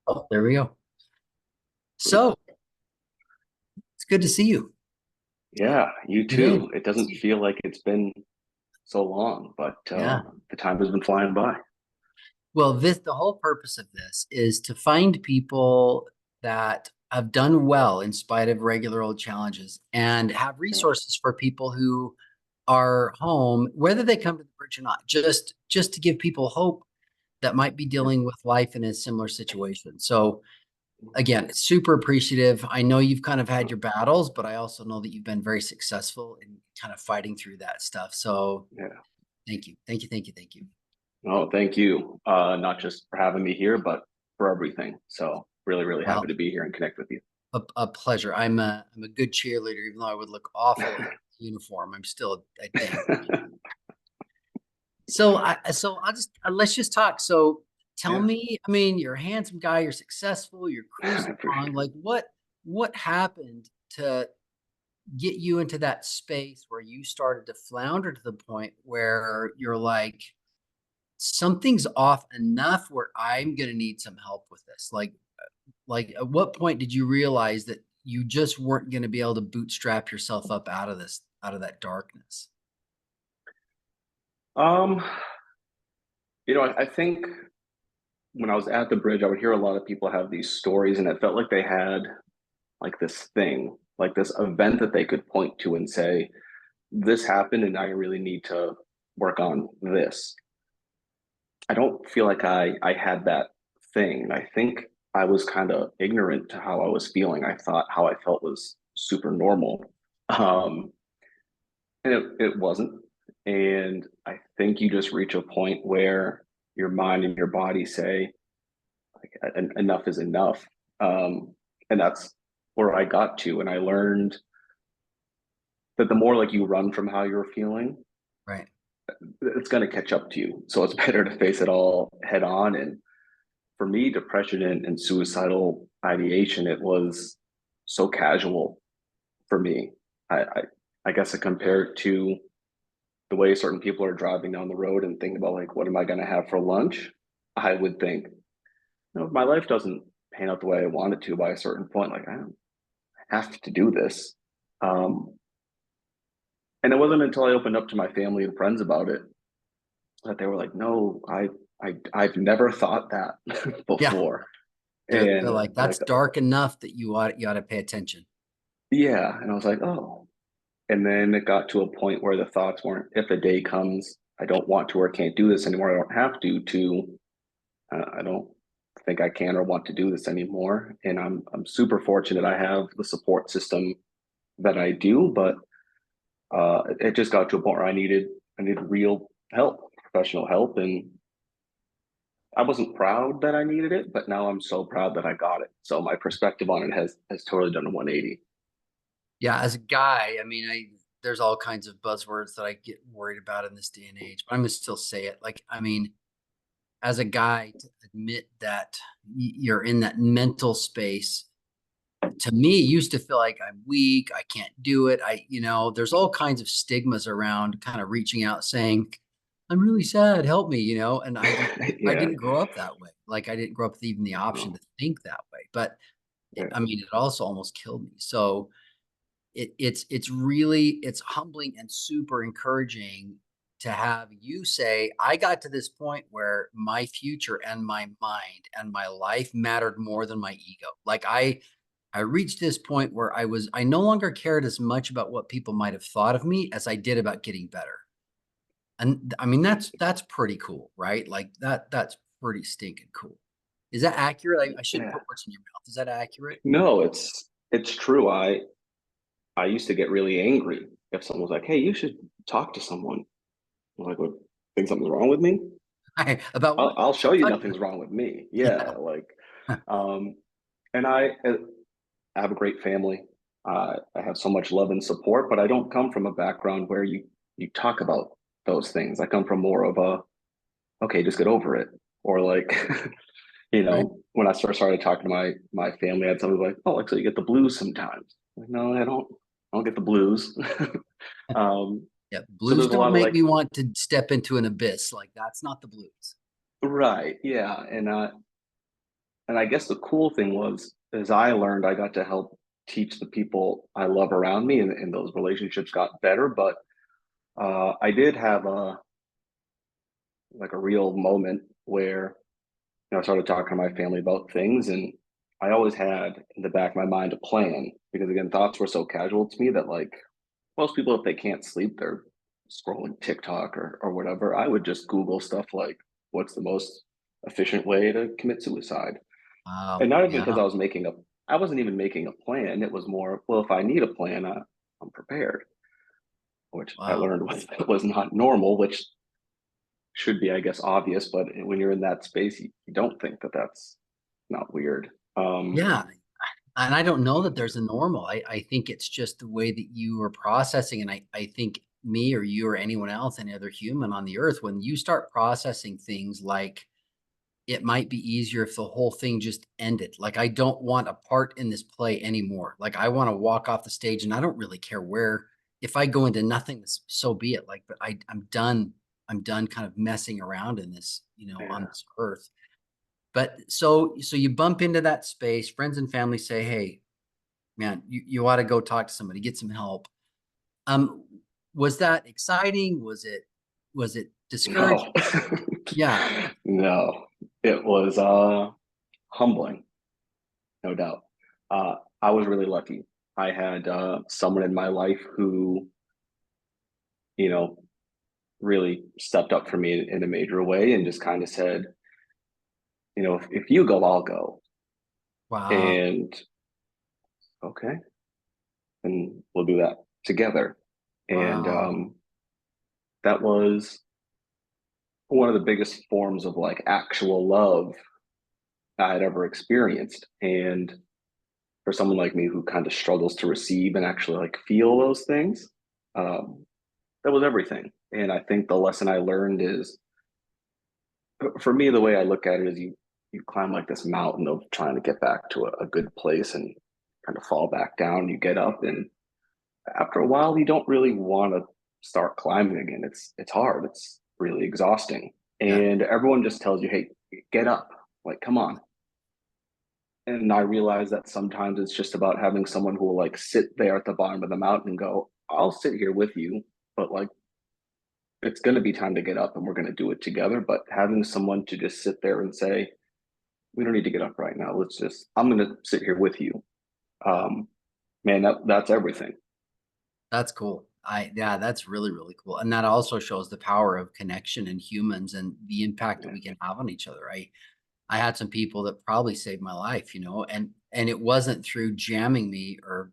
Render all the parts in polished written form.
Oh, there we go. So it's good to see you. Yeah, you It is. too. It doesn't feel like it's been so long, but Yeah. the time has been flying by. Well, the whole purpose of this is to find people that have done well in spite of regular old challenges and have Yeah, resources for people who are home, whether they come to the bridge or not, just to give people hope that might be yeah. dealing with life in a similar situation. So again, super appreciative. I know you've kind of had your battles, but I also know that you've been very successful in kind of fighting through that stuff. So Yeah. thank you. Thank you. Thank you. Thank you. Oh, thank you. Not just for having me here, but for everything. So really, really happy Well, to be here and connect with you. a pleasure. I'm a good cheerleader, even though I would look awful in uniform. I'm still a dang. So I'll just let's just talk. So tell Yeah, me, I mean, you're a handsome guy, you're successful, you're I cruising appreciate along. Like what happened to get you into that space where you started to flounder to the point where you're like, something's off enough where I'm gonna need some help with this. Like at what point did you realize that you just weren't gonna be able to bootstrap yourself up out of this, out of that darkness? it. I think when I was at the bridge, I would hear a lot of people have these stories, and it felt like they had like this thing, like this event that they could point to and say, this happened, and I really need to work on this. I don't feel like I had that thing. I think I was kind of ignorant to how I was feeling. I thought how I felt was super normal. Um, and it wasn't. And I think you just reach a point where your mind and your body say, like, enough is enough. And that's where I got to. And I learned that the more like you run from how you're feeling, Right. it's going to catch up to you. So it's better to face it all head on. And for me, depression and suicidal ideation, it was so casual for me. I, I, I guess I compare it to the way certain people are driving down the road and think about like, what am I going to have for lunch? I would think, if my life doesn't pan out the way I want it to by a certain point, like I don't have to do this. Um, and it wasn't until I opened up to my family and friends about it that they were like, no, I've never thought that Yeah. before. They're And like, like, that's dark enough that you ought to pay attention. yeah. And I was like, oh. And then it got to a point where the thoughts weren't, if a day comes, I don't want to or can't do this anymore, I don't have to I don't think I can or want to do this anymore. And I'm super fortunate I have the support system that I do, but it just got to a point where I needed real help, professional help. And I wasn't proud that I needed it, but now I'm so proud that I got it. So my perspective on it has totally done a 180. Yeah, as a guy, I mean, there's all kinds of buzzwords that I get worried about in this day and age, but I'm gonna still say it. Like, I mean, as a guy, to admit that you're in that mental space, to me, used to feel like I'm weak, I can't do it. There's all kinds of stigmas around kind of reaching out saying, I'm really sad, help me, and I Yeah, didn't grow up that way. Like I didn't grow up with even the option no, to think that way. But yeah, I mean, it also almost killed me. So it's really it's humbling and super encouraging to have you say, I got to this point where my future and my mind and my life mattered more than my ego. Like I reached this point where I no longer cared as much about what people might have thought of me as I did about getting better. And I mean, that's pretty cool, right? Like that's pretty stinking cool. Is that accurate? I shouldn't yeah. put words in your mouth. Is that accurate? No, it's true. I used to get really angry if someone was like, "Hey, you should talk to someone." I'm like, "What? Think something's wrong with me? About I'll, what? I'll show you Talk nothing's wrong with me." Yeah. Yeah, like, um, and I have a great family. I have so much love and support, but I don't come from a background where you talk about those things. I come from more of a okay, just get over it, or like, Right. when I first started talking to my family, I had somebody like, "Oh, like so you get the blues sometimes." Like, no, I don't. I don't get the blues. um, Yeah. so Blues there's a don't lot of make like, me want to step into an abyss. Like that's not the blues. right, yeah, and and I guess the cool thing was, as I learned, I got to help teach the people I love around me, and those relationships got better. But I did have a real moment where I started talking to my family about things, and I always had in the back of my mind a plan because again, thoughts were so casual to me that like most people, if they can't sleep, they're scrolling TikTok or whatever. I would just Google stuff like, what's the most efficient way to commit suicide? And Wow. not even Yeah. because I wasn't even making a plan. It was more, well, if I need a plan, I'm prepared, which I Wow. learned was not normal, which should be, I guess, obvious. But when you're in that space, you don't think that that's not weird. Yeah. And I don't know that there's a normal. I think it's just the way that you are processing. And I think me or you or anyone else, any other human on the earth, when you start processing things like it might be easier if the whole thing just ended. Like, I don't want a part in this play anymore. Like, I want to walk off the stage and I don't really care where, if I go into nothingness, so be it. Like, but I'm done. I'm done kind of messing around in this, on Yeah. this earth. But so you bump into that space, friends and family say, "Hey, man, you ought to go talk to somebody, get some help." Um, was that exciting? Was it discouraging? No. Yeah. No. It was humbling, no doubt. I was really lucky. I had someone in my life who, you know, really stepped up for me in a major way and just kind of said, if you go, I'll go. Wow. And okay, and we'll do that together. And Wow. that was one of the biggest forms of like actual love I had ever experienced. And for someone like me who kind of struggles to receive and actually like feel those things, um, that was everything. And I think the lesson I learned is, for me, the way I look at it is you climb like this mountain of trying to get back to a good place and kind of fall back down. You get up, and after a while, you don't really want to start climbing again. It's hard. It's really exhausting, Yeah. and everyone just tells you, "Hey, get up! Like, come on." And I realize that sometimes it's just about having someone who will like sit there at the bottom of the mountain and go, "I'll sit here with you," but like it's going to be time to get up and we're going to do it together. But having someone to just sit there and say, we don't need to get up right now. I'm going to sit here with you. Um, Man, that's everything. That's cool. Yeah, that's really, really cool. And that also shows the power of connection in humans and the impact that Yeah. we can have on each other. I had some people that probably saved my life, and it wasn't through jamming me or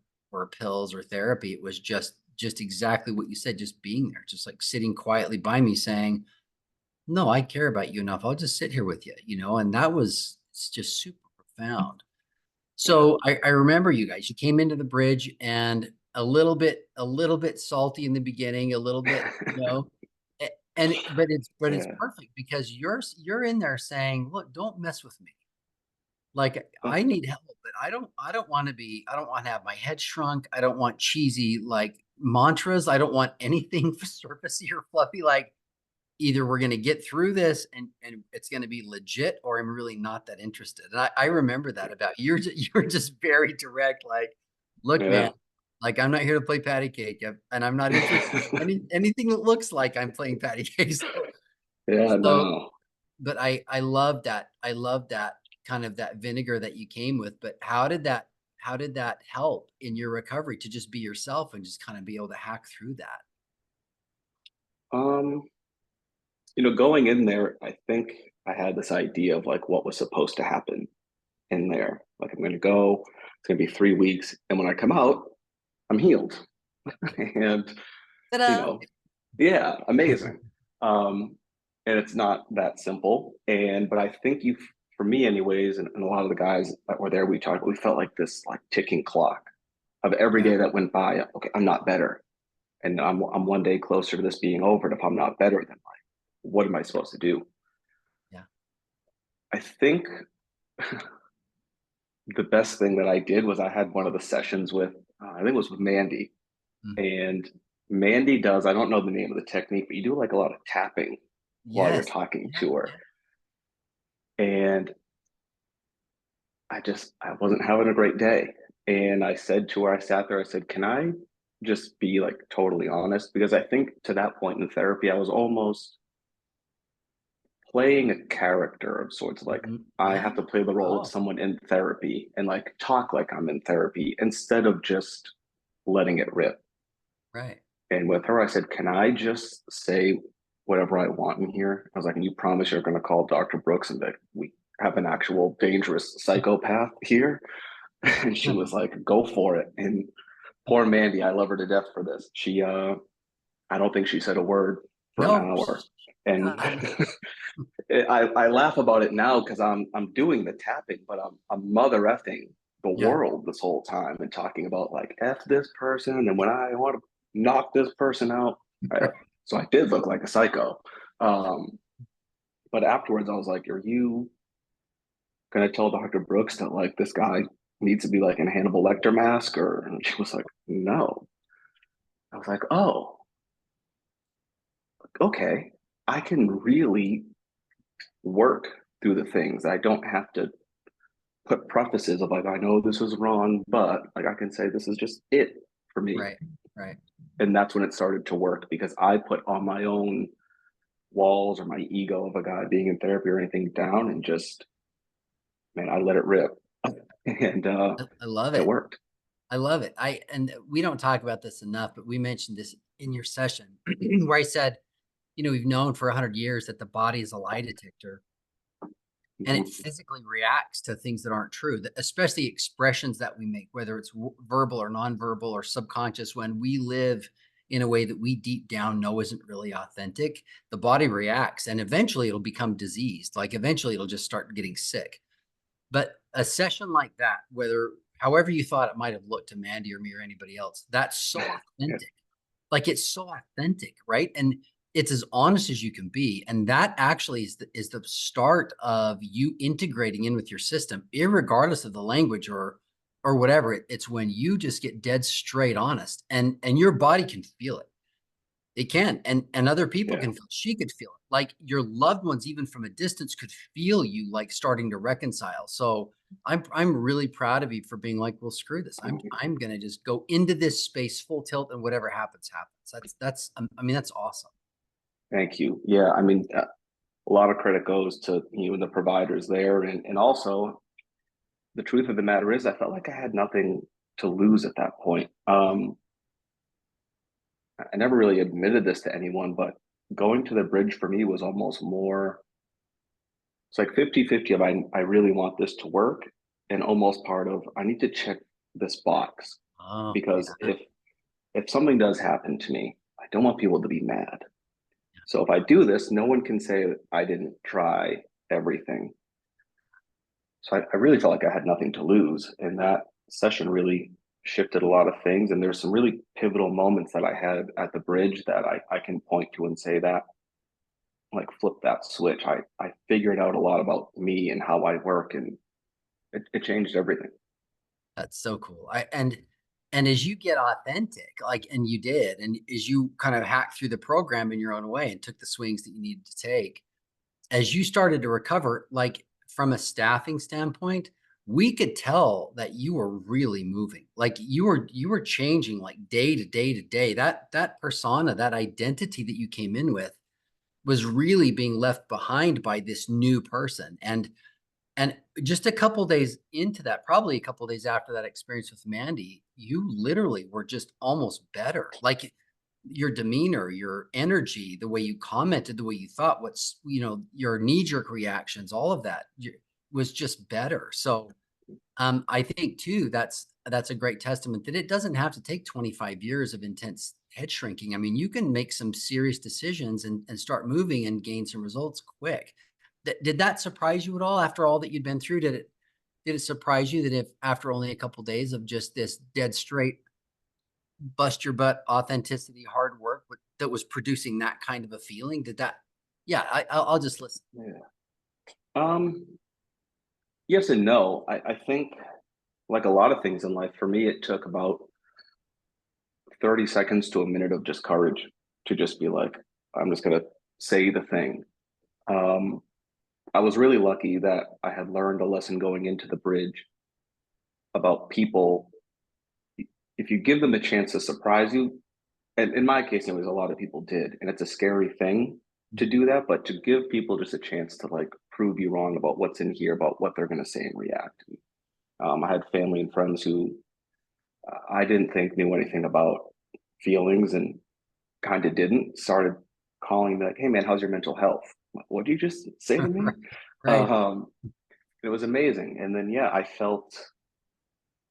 pills or therapy. It was just exactly what you said, just being there, just like sitting quietly by me saying, "No, I care about you enough. I'll just sit here with you," and it's just super profound. Yeah. So I remember you guys. You came into the bridge and a little bit salty in the beginning, a little bit, and but it's Yeah. perfect because you're in there saying, "Look, don't mess with me. Like, I Right. need help, but I don't want to have my head shrunk. I don't want cheesy like mantras. I don't want anything surfacey or fluffy. Like, either we're going to get through this and it's going to be legit, or I'm really not that interested." And I remember that about you. You're just very direct. Like, look, man, Yeah. like, I'm not here to play patty cake, and I'm not interested in anything that looks like I'm playing patty cake. Yeah. So, No. but I love that. I love that kind of that vinegar that you came with. But how did that help in your recovery to just be yourself and just kind of be able to hack through that? Um, going in there, I think I had this idea of like what was supposed to happen in there. Like I'm going to go, it's going to be 3 weeks. And when I come out, I'm healed. And, you Ta-da! know, yeah, amazing. Um, and it's not that simple. But I think for me anyways, and a lot of the guys that were there, we felt like this like ticking clock of every Yeah, day that went by. Okay, I'm not better. And I'm one day closer to this being over. And if I'm not better, then like, what am I supposed to do? yeah. I think the best thing that I did was I had one of the sessions with, I think it was with Mandy. Mm. And Mandy does, I don't know the name of the technique, but you do like a lot of tapping while you're Yes. talking Yeah, to her. yeah. And I wasn't having a great day. And I said to her, I sat there, I said, can I just be like totally honest? Because I think to that point in therapy, I was almost playing a character of sorts. Like I Yeah. have to play the role of Oh, someone in therapy and like talk like I'm in therapy instead of just letting it rip. right. And with her, I said, can I just say whatever I want in here? I was like, and you promise you're going to call Dr. Brooks and that we have an actual dangerous psychopath here? And she was like, go for it. And poor Mandy, I love her to death for this. I don't think she said a word for an No. hour. And God. I laugh about it now because I'm doing the tapping, but I'm mother effing the Yeah. world this whole time and talking about like F this person and when I want to knock this person out. I, Right. so I did look like a psycho. Yeah. Um, but afterwards I was like, are you gonna tell Dr. Brooks that like this guy needs to be like in a Hannibal Lecter mask? Or and she was like, no. I was like, oh, okay. I can really work through the things. I don't have to put prefaces of like, I know this is wrong, but like I can say this is just it for me. Right. Right. And that's when it started to work because I put on my own walls or my ego of a guy being in therapy or anything down and just, man, I let it rip. And I love it it. worked. I love it. And we don't talk about this enough, but we mentioned this in your session where I said, we've known for 100 years that the body is a lie detector and it Mhm. physically reacts to things that aren't true, especially expressions that we make, whether it's verbal or nonverbal or subconscious. When we live in a way that we deep down know isn't really authentic, the body reacts and eventually it'll become diseased. Like eventually it'll just start getting sick. But a session like that, whether however you thought it might have looked to Mandy or me or anybody else, that's so Yeah. authentic. Like it's so authentic, right? And it's as honest as you can be. And that actually is the start of you integrating in with your system, irregardless of the language or whatever. It's when you just get dead straight honest and your body can feel it. It can, and other people Yeah. can feel. She could feel it. Like your loved ones, even from a distance, could feel you like starting to reconcile. So I'm really proud of you for being like, well, screw this. I'm gonna just go into this space full tilt, and whatever happens, happens. That's I mean that's awesome. Thank you. Yeah. I mean, a lot of credit goes to you and the providers there. And also, the truth of the matter is, I felt like I had nothing to lose at that point. I never really admitted this to anyone, but going to the bridge for me was almost more, it's like 50-50 of I really want this to work and almost part of I need to check this box Oh because yeah, if something does happen to me, I don't want people to be mad. So if I do this, no one can say that I didn't try everything. So I really felt like I had nothing to lose. And that session really shifted a lot of things. And there's some really pivotal moments that I had at the bridge that I can point to and say that like flip that switch. I figured out a lot about me and how I work and it changed everything. that's so cool. And as you get authentic, like and you did, and as you kind of hacked through the program in your own way and took the swings that you needed to take, as you started to recover, like from a staffing standpoint, we could tell that you were really moving. Like you were changing like day to day to day. That persona, that identity that you came in with was really being left behind by this new person. And just a couple days into that, probably a couple days after that experience with Mandy, you literally were just almost better. Like your demeanor, your energy, the way you commented, the way you thought, your knee jerk reactions, all of that was just better. So I think too, that's a great testament that it doesn't have to take 25 years of intense head shrinking. I mean, you can make some serious decisions and start moving and gain some results quick. Did that surprise you at all after all that you'd been through? Did it surprise you that if after only a couple days of just this dead straight bust your butt authenticity hard work that was producing that kind of a feeling? Did that? Yeah, I'll just listen. Yeah. Um, yes and no. I think like a lot of things in life, for me, it took about 30 seconds to a minute of just courage to just be like, I'm just gonna say the thing. Um, I was really lucky that I had learned a lesson going into the bridge about people. If you give them a chance to surprise you, and in my case, anyways, a lot of people did, and it's a scary thing to do that, but to give people just a chance to like prove you wrong about what's in here, about what they're going to say and react. I had family and friends who I didn't think knew anything about feelings and kind of didn't, started calling me like, "Hey man, how's your mental health?" I'm like, what did you just say to me? Right. Right. Um, it was amazing. And then yeah, I felt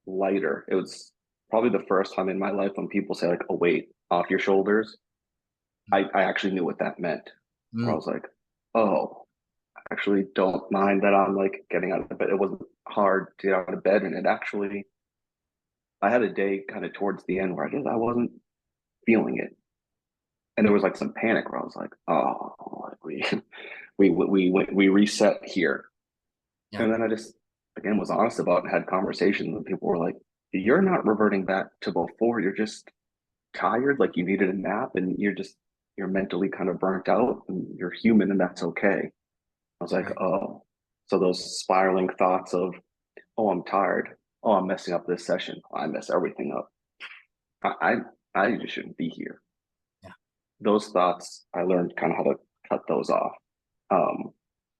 lighter. It was probably the first time in my life when people say like a weight off your shoulders. I actually knew what that meant. Where I Mm, was like, oh, I actually don't mind that I'm like getting out of bed. It wasn't hard to get out of bed, and it actually I had a day kind of towards the end where I guess I wasn't feeling it. And there was like some panic where I was like, oh, like we reset here. yeah. And then I just again was honest about it and had conversations and people were like, you're not reverting back to before. You're just tired, like you needed a nap and you're mentally kind of burnt out and you're human and that's okay. I was like, Right. oh. So those spiraling thoughts of, oh, I'm tired. Oh, I'm messing up this session. I mess everything up. I I just shouldn't be here. Yeah. Those thoughts I learned kind of how to cut those off. Um,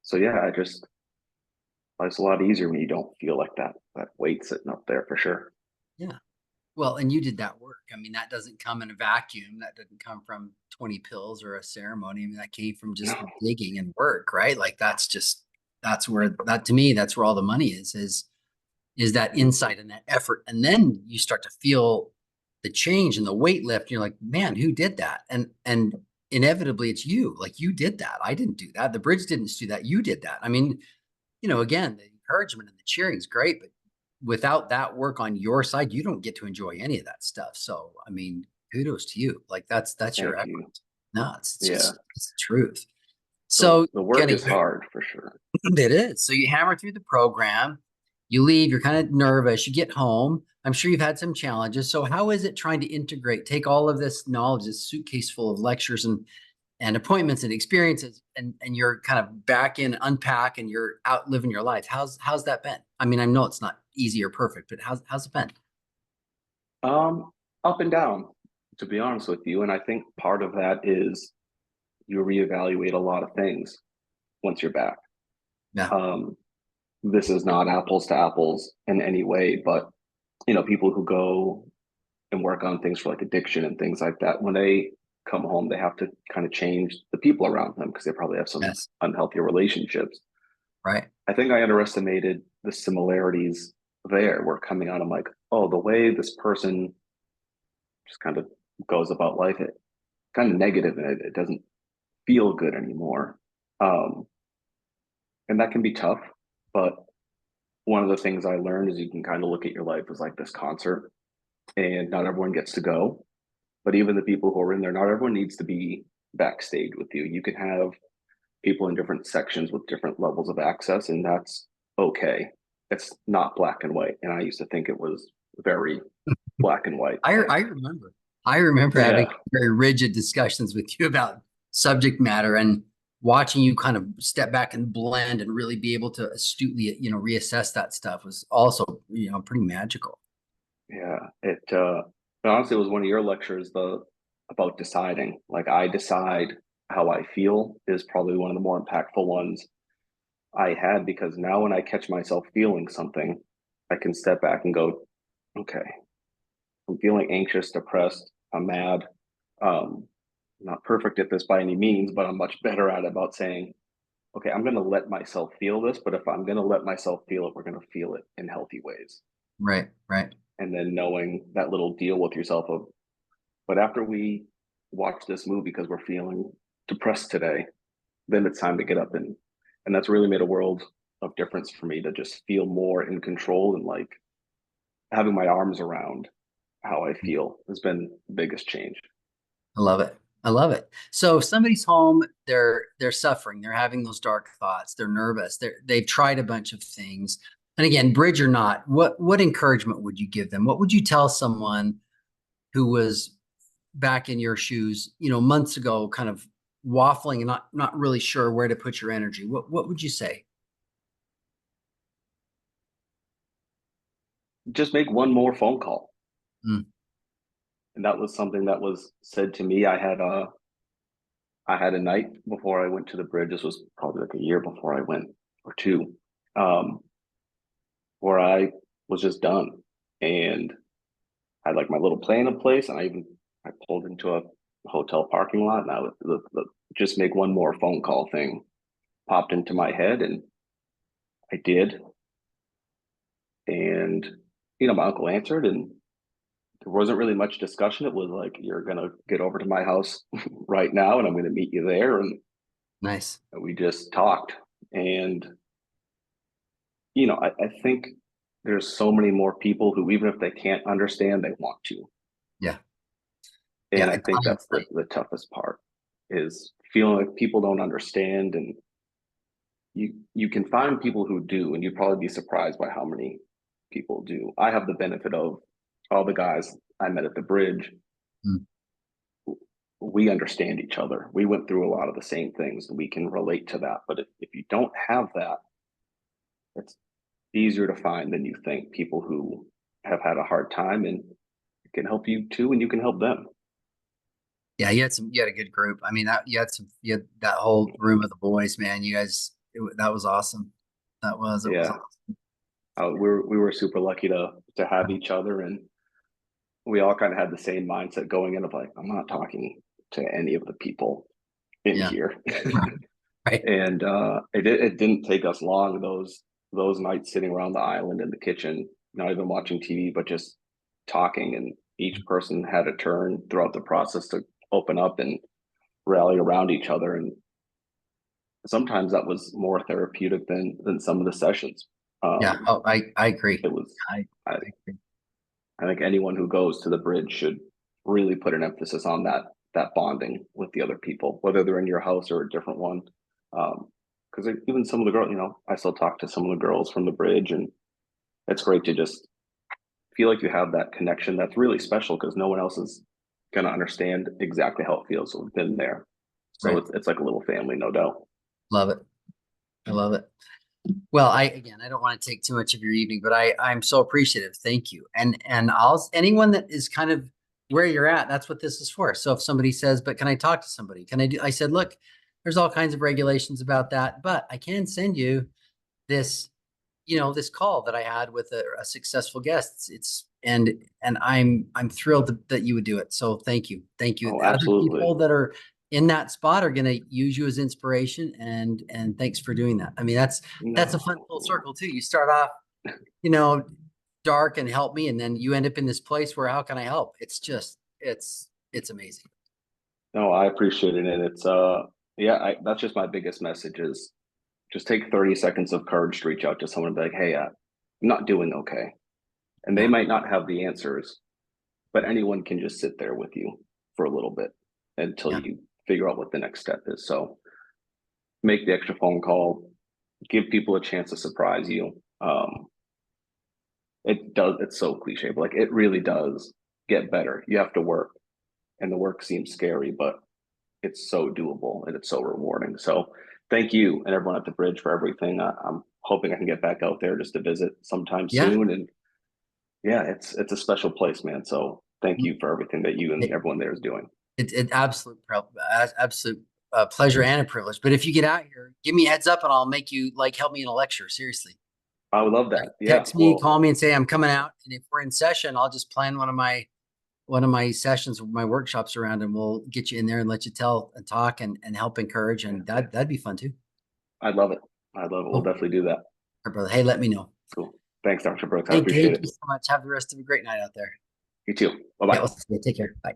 so yeah, it's a lot easier when you don't feel like that weight sitting up there for sure. Yeah. Well, and you did that work. I mean, that doesn't come in a vacuum. That didn't come from 20 pills or a ceremony. I mean, that came from just No, digging and work, right? Like that's where that to me, that's where all the money is that insight and that effort. And then you start to feel the change and the weight lift. And you're like, man, who did that? And inevitably it's you. Like you did that. I didn't do that. The bridge didn't do that. You did that. I mean, again, the encouragement and the cheering is great, but without that work on your side, you don't get to enjoy any of that stuff. So, I mean, kudos to you. Like that's your thank effort. you. No, it's Yeah, just it's the truth. the So, the work getting is hard for sure. it is. So you hammer through the program, you leave, you're kind of nervous, you get home. I'm sure you've had some challenges. So how is it trying to integrate, take all of this knowledge, this suitcase full of lectures and appointments and experiences, and you're kind of back in, unpack, and you're out living your life. How's that been? I mean, I know it's not easy or perfect, but how's it been? Um, Up and down, to be honest with you, and I think part of that is you reevaluate a lot of things once you're back. Yeah. Um, this is not apples to apples in any way, but people who go and work on things for like addiction and things like that, when they come home, they have to kind of change the people around them because they probably have some Yes. unhealthy relationships. Right. I think I underestimated the similarities there. Where coming out, I'm like, oh, the way this person just kind of goes about life, it kind of negative and it doesn't feel good anymore. Um, and that can be tough. But one of the things I learned is you can kind of look at your life as like this concert, and not everyone gets to go. But even the people who are in there, not everyone needs to be backstage with you. You can have people in different sections with different levels of access, and that's okay. It's not black and white. And I used to think it was very black and white. I remember. I remember having Yeah. very rigid discussions with you about subject matter and watching you kind of step back and blend and really be able to astutely, reassess that stuff was also, pretty magical. Yeah. Honestly, it was one of your lectures, the about deciding. Like I decide how I feel is probably one of the more impactful ones I had because now when I catch myself feeling something, I can step back and go, okay, I'm feeling anxious, depressed, I'm mad. Um, not perfect at this by any means, but I'm much better at it about saying, okay, I'm going to let myself feel this, but if I'm going to let myself feel it, we're going to feel it in healthy ways. Right, right. And then knowing that little deal with yourself of, but after we watch this movie because we're feeling depressed today, then it's time to get up and that's really made a world of difference for me to just feel more in control and like having my arms around how I feel has been the biggest change. I love it. I love it. So if somebody's home, they're suffering, they're having those dark thoughts, they're nervous, they've tried a bunch of things. And again, bridge or not, what encouragement would you give them? What would you tell someone who was back in your shoes, months ago, kind of waffling and not really sure where to put your energy, what would you say? Just make one more phone call. Mm, And that was something that was said to me. I had a night before I went to the bridge. This was probably like a year before I went, or two, um, where I was just done and had like my little plan in place. And I pulled into a hotel parking lot, and I was the just make one more phone call thing popped into my head, and I did. And my uncle answered, and there wasn't really much discussion. It was like, you're gonna get over to my house right now, and I'm gonna meet you there. And nice. we just talked. And I think there's so many more people who, even if they can't understand, they want to. Yeah. Yeah. And I think I that's agree. the toughest part, is feeling like people don't understand. And you can find people who do, and you'd probably be surprised by how many people do. I have the benefit of all the guys I met at the bridge. Mm, We understand each other. We went through a lot of the same things, and we can relate to that. But if you don't have that, it's easier to find than you think, people who have had a hard time and can help you too, and you can help them. yeah, you had a good group. I mean, that you had that whole room of the boys, man. You guys, that was awesome. It was Yeah, awesome. we were super lucky to have each other, and we all kind of had the same mindset going in of like, I'm not talking to any of the people in Yeah. here. Right. Right. And it didn't take us long, those nights sitting around the island in the kitchen, not even watching TV, but just talking. And each person had a turn throughout the process to open up and rally around each other. And sometimes that was more therapeutic than some of the sessions. Yeah. Um, Oh, I agree. it was I, I, I agree. I think anyone who goes to the bridge should really put an emphasis on that bonding with the other people, whether they're in your house or a different one. Because even some of the girls, I still talk to some of the girls from the bridge, and it's great to just feel like you have that connection that's really special, because no one else is gonna understand exactly how it feels. So we've been there, so Right. it's like a little family, no doubt. Love it. I love it. Well, I don't want to take too much of your evening, but I'm so appreciative. Thank you. And anyone that is kind of where you're at, that's what this is for. So if somebody says, but can I talk to somebody? Can I do, I said, look, there's all kinds of regulations about that, but I can send you this, this call that I had with a successful guest. And I'm thrilled that you would do it. So thank you. Thank you. Oh, Other absolutely. people that are in that spot are going to use you as inspiration, and thanks for doing that. I mean, that's a fun full No, circle too. You start off, you know, dark and help me, and then you end up in this place where how can I help? It's just it's amazing. no, I appreciate it. And it's yeah, that's just my biggest message, is just take 30 seconds of courage to reach out to someone and be like, hey, I'm not doing okay. And they Yeah. might not have the answers, but anyone can just sit there with you for a little bit until Yeah. you figure out what the next step is. So make the extra phone call, give people a chance to surprise you. It's so cliche, but like, it really does get better. You have to work, and the work seems scary, but it's so doable and it's so rewarding. So thank you and everyone at the bridge for everything. I'm hoping I can get back out there just to visit sometime Yeah. soon. And yeah, it's a special place, man. So thank you for everything that you and It, everyone there is doing. it absolute pleasure and a privilege. But if you get out here, give me a heads up and I'll make you like help me in a lecture. Seriously. I would love that. Yeah. Text me, Well, call me and say I'm coming out. And if we're in session, I'll just plan one of my sessions, my workshops around, and we'll get you in there and let you tell and talk and help encourage. yeah, And that'd be fun too. I'd love it. I'd love it. We'll Cool. definitely do that. All right, brother. Hey, let me know. Cool. Thanks, Dr. Brooks. I appreciate Thank it. you so much. Have the rest of a great night out there. You too. Bye Yeah, bye. we'll see you. Take care. Bye.